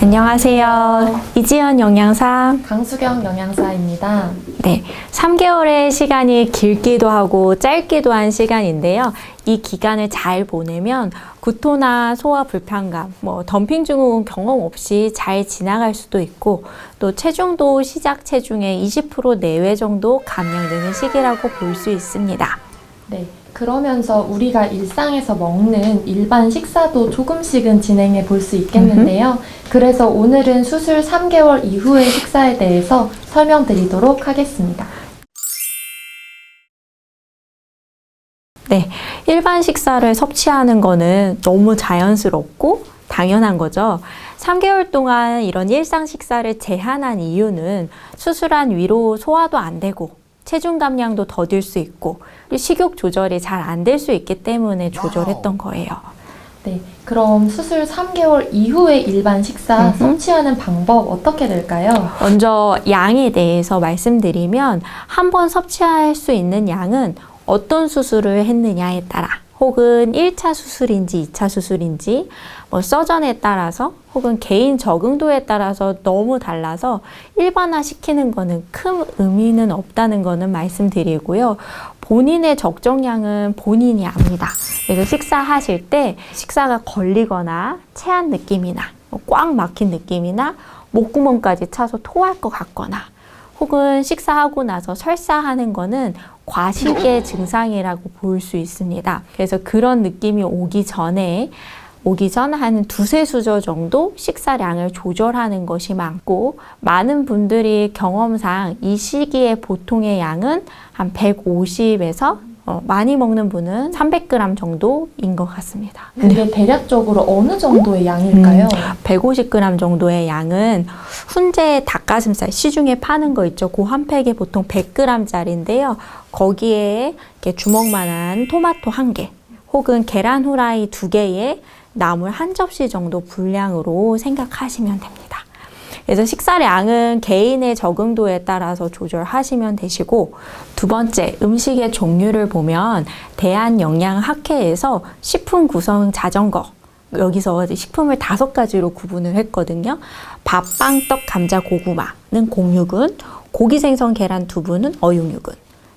안녕하세요. 이지연 영양사, 강수경 영양사입니다. 네, 3개월의 시간이 길기도 하고 짧기도 한 시간인데요. 이 기간을 잘 보내면 구토나 소화 불편감, 덤핑 증후군 경험 없이 잘 지나갈 수도 있고, 또 체중도 시작 체중의 20% 내외 정도 감량되는 시기라고 볼 수 있습니다. 네, 그러면서 우리가 일상에서 먹는 일반 식사도 조금씩은 진행해 볼 수 있겠는데요. 그래서 오늘은 수술 3개월 이후의 식사에 대해서 설명드리도록 하겠습니다. 네, 일반 식사를 섭취하는 거는 너무 자연스럽고 당연한 거죠. 3개월 동안 이런 일상 식사를 제한한 이유는 수술한 위로 소화도 안 되고 체중 감량도 더딜 수 있고 식욕 조절이 잘 안 될 수 있기 때문에 조절했던 거예요. 네, 그럼 수술 3개월 이후의 일반 식사 섭취하는 방법 어떻게 될까요? 먼저 양에 대해서 말씀드리면 한 번 섭취할 수 있는 양은 어떤 수술을 했느냐에 따라 혹은 1차 수술인지 2차 수술인지 서전에 따라서 혹은 개인 적응도에 따라서 너무 달라서 일반화 시키는 거는 큰 의미는 없다는 거는 말씀드리고요. 본인의 적정량은 본인이 압니다. 그래서 식사하실 때 식사가 걸리거나 체한 느낌이나 꽉 막힌 느낌이나 목구멍까지 차서 토할 것 같거나 혹은 식사하고 나서 설사하는 거는 과식의 증상이라고 볼 수 있습니다. 그래서 그런 느낌이 오기 전 한 두세 수저 정도 식사량을 조절하는 것이 많고, 많은 분들이 경험상 이 시기에 보통의 양은 한 150에서 많이 먹는 분은 300g 정도인 것 같습니다. 그게 대략적으로 어느 정도의 양일까요? 150g 정도의 양은 훈제 닭가슴살 시중에 파는 거 있죠. 그 한 팩에 보통 100g짜리인데요. 거기에 이렇게 주먹만한 토마토 1개 혹은 계란 후라이 2개에 나물 1접시 정도 분량으로 생각하시면 됩니다. 그래서 식사량은 개인의 적응도에 따라서 조절하시면 되시고, 두 번째, 음식의 종류를 보면 대한영양학회에서 식품 구성 자전거, 여기서 식품을 5가지로 구분을 했거든요. 밥, 빵, 떡, 감자, 고구마는 공유군, 고기, 생선, 계란, 두부는 어육류군,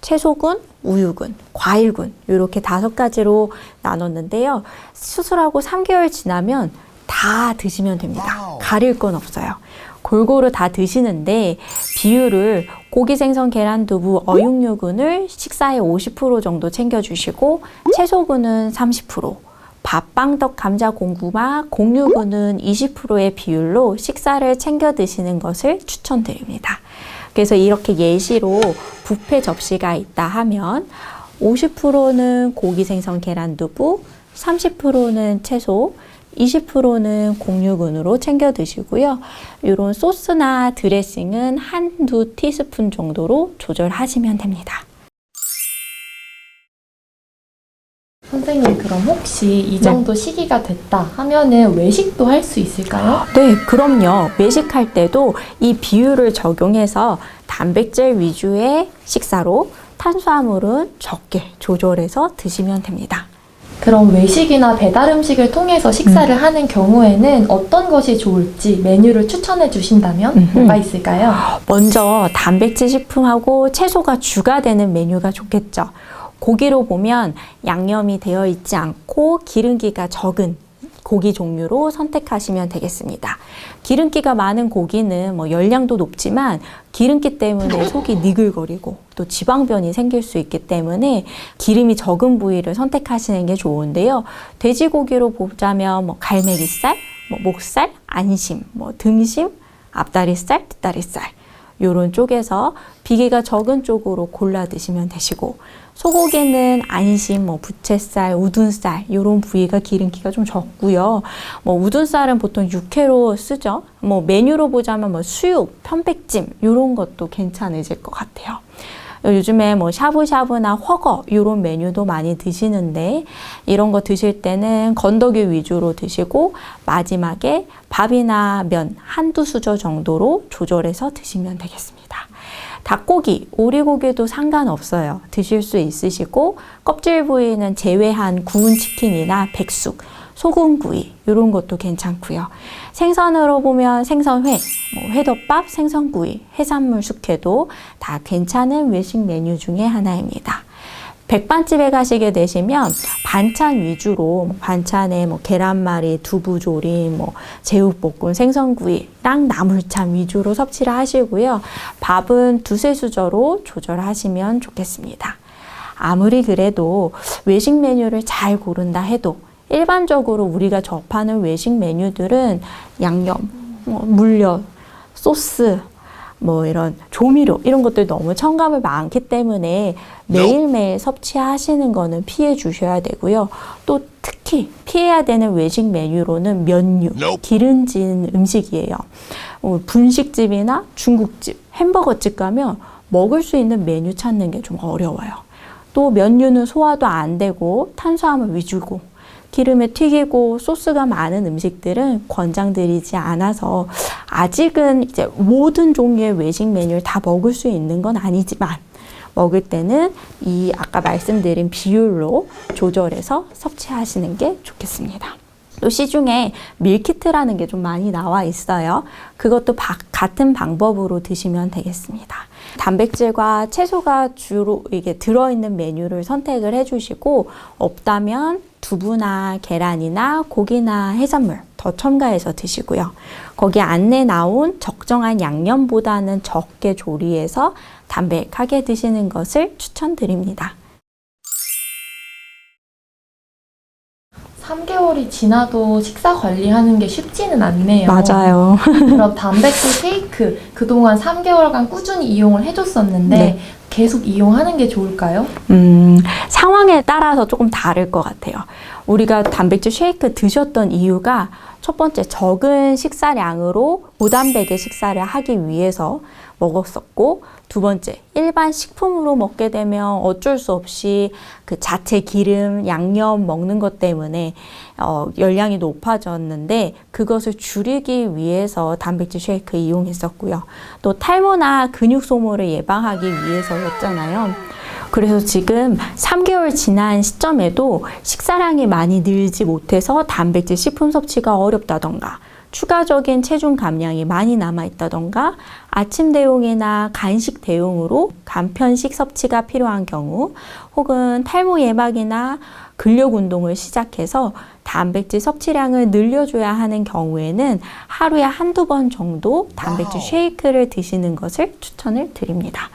채소군, 우유군, 과일군, 이렇게 5가지로 나눴는데요. 수술하고 3개월 지나면 다 드시면 됩니다. 가릴 건 없어요. 골고루 다 드시는데 비율을 고기, 생선, 계란, 두부, 어육류군을 식사의 50% 정도 챙겨주시고, 채소군은 30%, 밥, 빵, 떡, 감자, 고구마, 공유군은 20%의 비율로 식사를 챙겨 드시는 것을 추천드립니다. 그래서 이렇게 예시로 뷔페 접시가 있다 하면 50%는 고기, 생선, 계란, 두부, 30%는 채소, 20%는 공유군으로 챙겨 드시고요. 이런 소스나 드레싱은 한두 티스푼 정도로 조절하시면 됩니다. 선생님, 그럼 혹시 이 정도 시기가 됐다 하면은 외식도 할 수 있을까요? 네, 그럼요. 외식할 때도 이 비율을 적용해서 단백질 위주의 식사로 탄수화물은 적게 조절해서 드시면 됩니다. 그럼 외식이나 배달 음식을 통해서 식사를 하는 경우에는 어떤 것이 좋을지 메뉴를 추천해 주신다면 뭐가 있을까요? 먼저 단백질 식품하고 채소가 주가 되는 메뉴가 좋겠죠. 고기로 보면 양념이 되어 있지 않고 기름기가 적은 고기 종류로 선택하시면 되겠습니다. 기름기가 많은 고기는 열량도 높지만 기름기 때문에 속이 니글거리고 또 지방변이 생길 수 있기 때문에 기름이 적은 부위를 선택하시는 게 좋은데요. 돼지고기로 보자면 갈매기살, 목살, 안심, 등심, 앞다리살, 뒷다리살 이런 쪽에서 비계가 적은 쪽으로 골라 드시면 되시고, 소고기는 안심, 부채살, 우둔살 이런 부위가 기름기가 좀 적고요. 우둔살은 보통 육회로 쓰죠. 메뉴로 보자면 수육, 편백찜 이런 것도 괜찮으실 것 같아요. 요즘에 샤브샤브나 훠궈 이런 메뉴도 많이 드시는데, 이런 거 드실 때는 건더기 위주로 드시고 마지막에 밥이나 면 한두 수저 정도로 조절해서 드시면 되겠습니다. 닭고기, 오리고기도 상관없어요. 드실 수 있으시고, 껍질 부위는 제외한 구운 치킨이나 백숙, 소금구이 이런 것도 괜찮고요. 생선으로 보면 생선회, 뭐 회덮밥, 생선구이, 해산물 숙회도 다 괜찮은 외식 메뉴 중에 하나입니다. 백반집에 가시게 되시면 반찬 위주로 반찬에 뭐 계란말이, 두부조림, 뭐 제육볶음, 생선구이랑 나물참 위주로 섭취를 하시고요. 밥은 두세 수저로 조절하시면 좋겠습니다. 아무리 그래도 외식 메뉴를 잘 고른다 해도 일반적으로 우리가 접하는 외식 메뉴들은 양념, 물엿, 소스, 뭐 이런 조미료 이런 것들 너무 첨가물 많기 때문에 매일매일 섭취하시는 거는 피해 주셔야 되고요. 또 특히 피해야 되는 외식 메뉴로는 면류, 기름진 음식이에요. 분식집이나 중국집, 햄버거집 가면 먹을 수 있는 메뉴 찾는 게 좀 어려워요. 또 면류는 소화도 안 되고 탄수화물 위주고 기름에 튀기고 소스가 많은 음식들은 권장드리지 않아서 아직은 이제 모든 종류의 외식 메뉴를 다 먹을 수 있는 건 아니지만 먹을 때는 이 아까 말씀드린 비율로 조절해서 섭취하시는 게 좋겠습니다. 또 시중에 밀키트라는 게 좀 많이 나와 있어요. 그것도 같은 방법으로 드시면 되겠습니다. 단백질과 채소가 주로 이게 들어있는 메뉴를 선택을 해주시고 없다면 두부나 계란이나 고기나 해산물 더 첨가해서 드시고요. 거기 안에 나온 적정한 양념보다는 적게 조리해서 담백하게 드시는 것을 추천드립니다. 3개월이 지나도 식사 관리하는 게 쉽지는 않네요. 맞아요. 그럼 단백질 쉐이크 그동안 3개월간 꾸준히 이용을 해줬었는데 네. 계속 이용하는 게 좋을까요? 상황에 따라서 조금 다를 것 같아요. 우리가 단백질 쉐이크 드셨던 이유가 첫 번째 적은 식사량으로 고단백의 식사를 하기 위해서 먹었었고 두 번째 일반 식품으로 먹게 되면 어쩔 수 없이 그 자체 기름, 양념 먹는 것 때문에 열량이 높아졌는데 그것을 줄이기 위해서 단백질 쉐이크 이용했었고요. 또 탈모나 근육 소모를 예방하기 위해서였잖아요. 그래서 지금 3개월 지난 시점에도 식사량이 많이 늘지 못해서 단백질 식품 섭취가 어렵다던가 추가적인 체중 감량이 많이 남아있다던가 아침 대용이나 간식 대용으로 간편식 섭취가 필요한 경우 혹은 탈모 예방이나 근력 운동을 시작해서 단백질 섭취량을 늘려줘야 하는 경우에는 하루에 한두 번 정도 단백질 쉐이크를 드시는 것을 추천을 드립니다.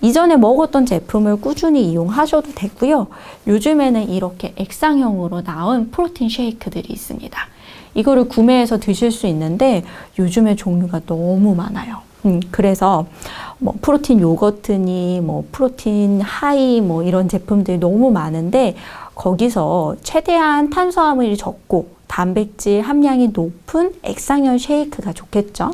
이전에 먹었던 제품을 꾸준히 이용하셔도 되고요. 요즘에는 이렇게 액상형으로 나온 프로틴 쉐이크들이 있습니다. 이거를 구매해서 드실 수 있는데 요즘에 종류가 너무 많아요. 그래서 뭐 프로틴 요거트니 뭐 프로틴 하이 뭐 이런 제품들이 너무 많은데 거기서 최대한 탄수화물이 적고 단백질 함량이 높은 액상형 쉐이크가 좋겠죠.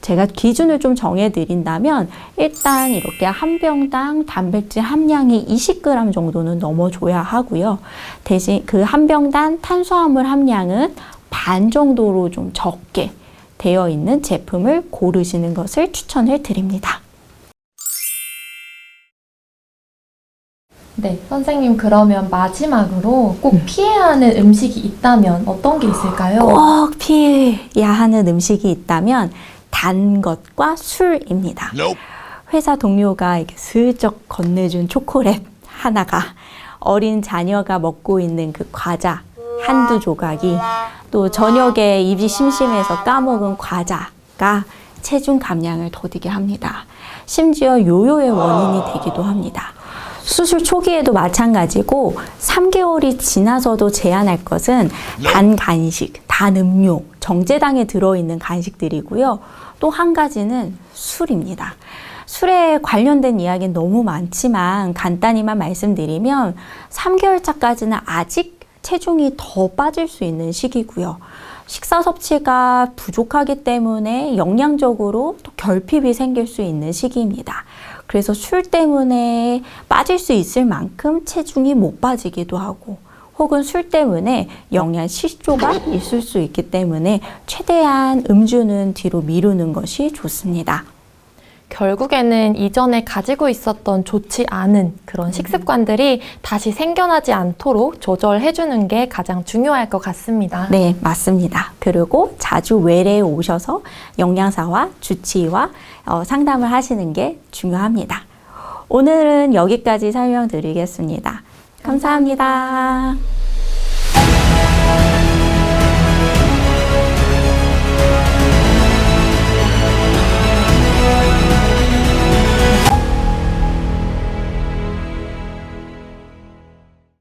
제가 기준을 좀 정해드린다면 일단 이렇게 한 병당 단백질 함량이 20g 정도는 넘어줘야 하고요. 대신 그 한 병당 탄수화물 함량은 반 정도로 좀 적게 되어 있는 제품을 고르시는 것을 추천을 드립니다. 네, 선생님 그러면 마지막으로 꼭 피해야 하는 음식이 있다면 어떤 게 있을까요? 꼭 피해야 하는 음식이 있다면 단 것과 술입니다. 회사 동료가 이렇게 슬쩍 건네준 초콜릿 하나가 어린 자녀가 먹고 있는 그 과자 한두 조각이 또 저녁에 입이 심심해서 까먹은 과자가 체중 감량을 더디게 합니다. 심지어 요요의 원인이 되기도 합니다. 수술 초기에도 마찬가지고 3개월이 지나서도 제한할 것은 단 간식, 단 음료, 정제당에 들어있는 간식들이고요. 또 한 가지는 술입니다. 술에 관련된 이야기는 너무 많지만 간단히만 말씀드리면 3개월 차까지는 아직 체중이 더 빠질 수 있는 시기고요. 식사 섭취가 부족하기 때문에 영양적으로 또 결핍이 생길 수 있는 시기입니다. 그래서 술 때문에 빠질 수 있을 만큼 체중이 못 빠지기도 하고 혹은 술 때문에 영양 실조가 있을 수 있기 때문에 최대한 음주는 뒤로 미루는 것이 좋습니다. 결국에는 이전에 가지고 있었던 좋지 않은 그런 식습관들이 다시 생겨나지 않도록 조절해주는 게 가장 중요할 것 같습니다. 네, 맞습니다. 그리고 자주 외래에 오셔서 영양사와 주치의와 상담을 하시는 게 중요합니다. 오늘은 여기까지 설명드리겠습니다. 감사합니다.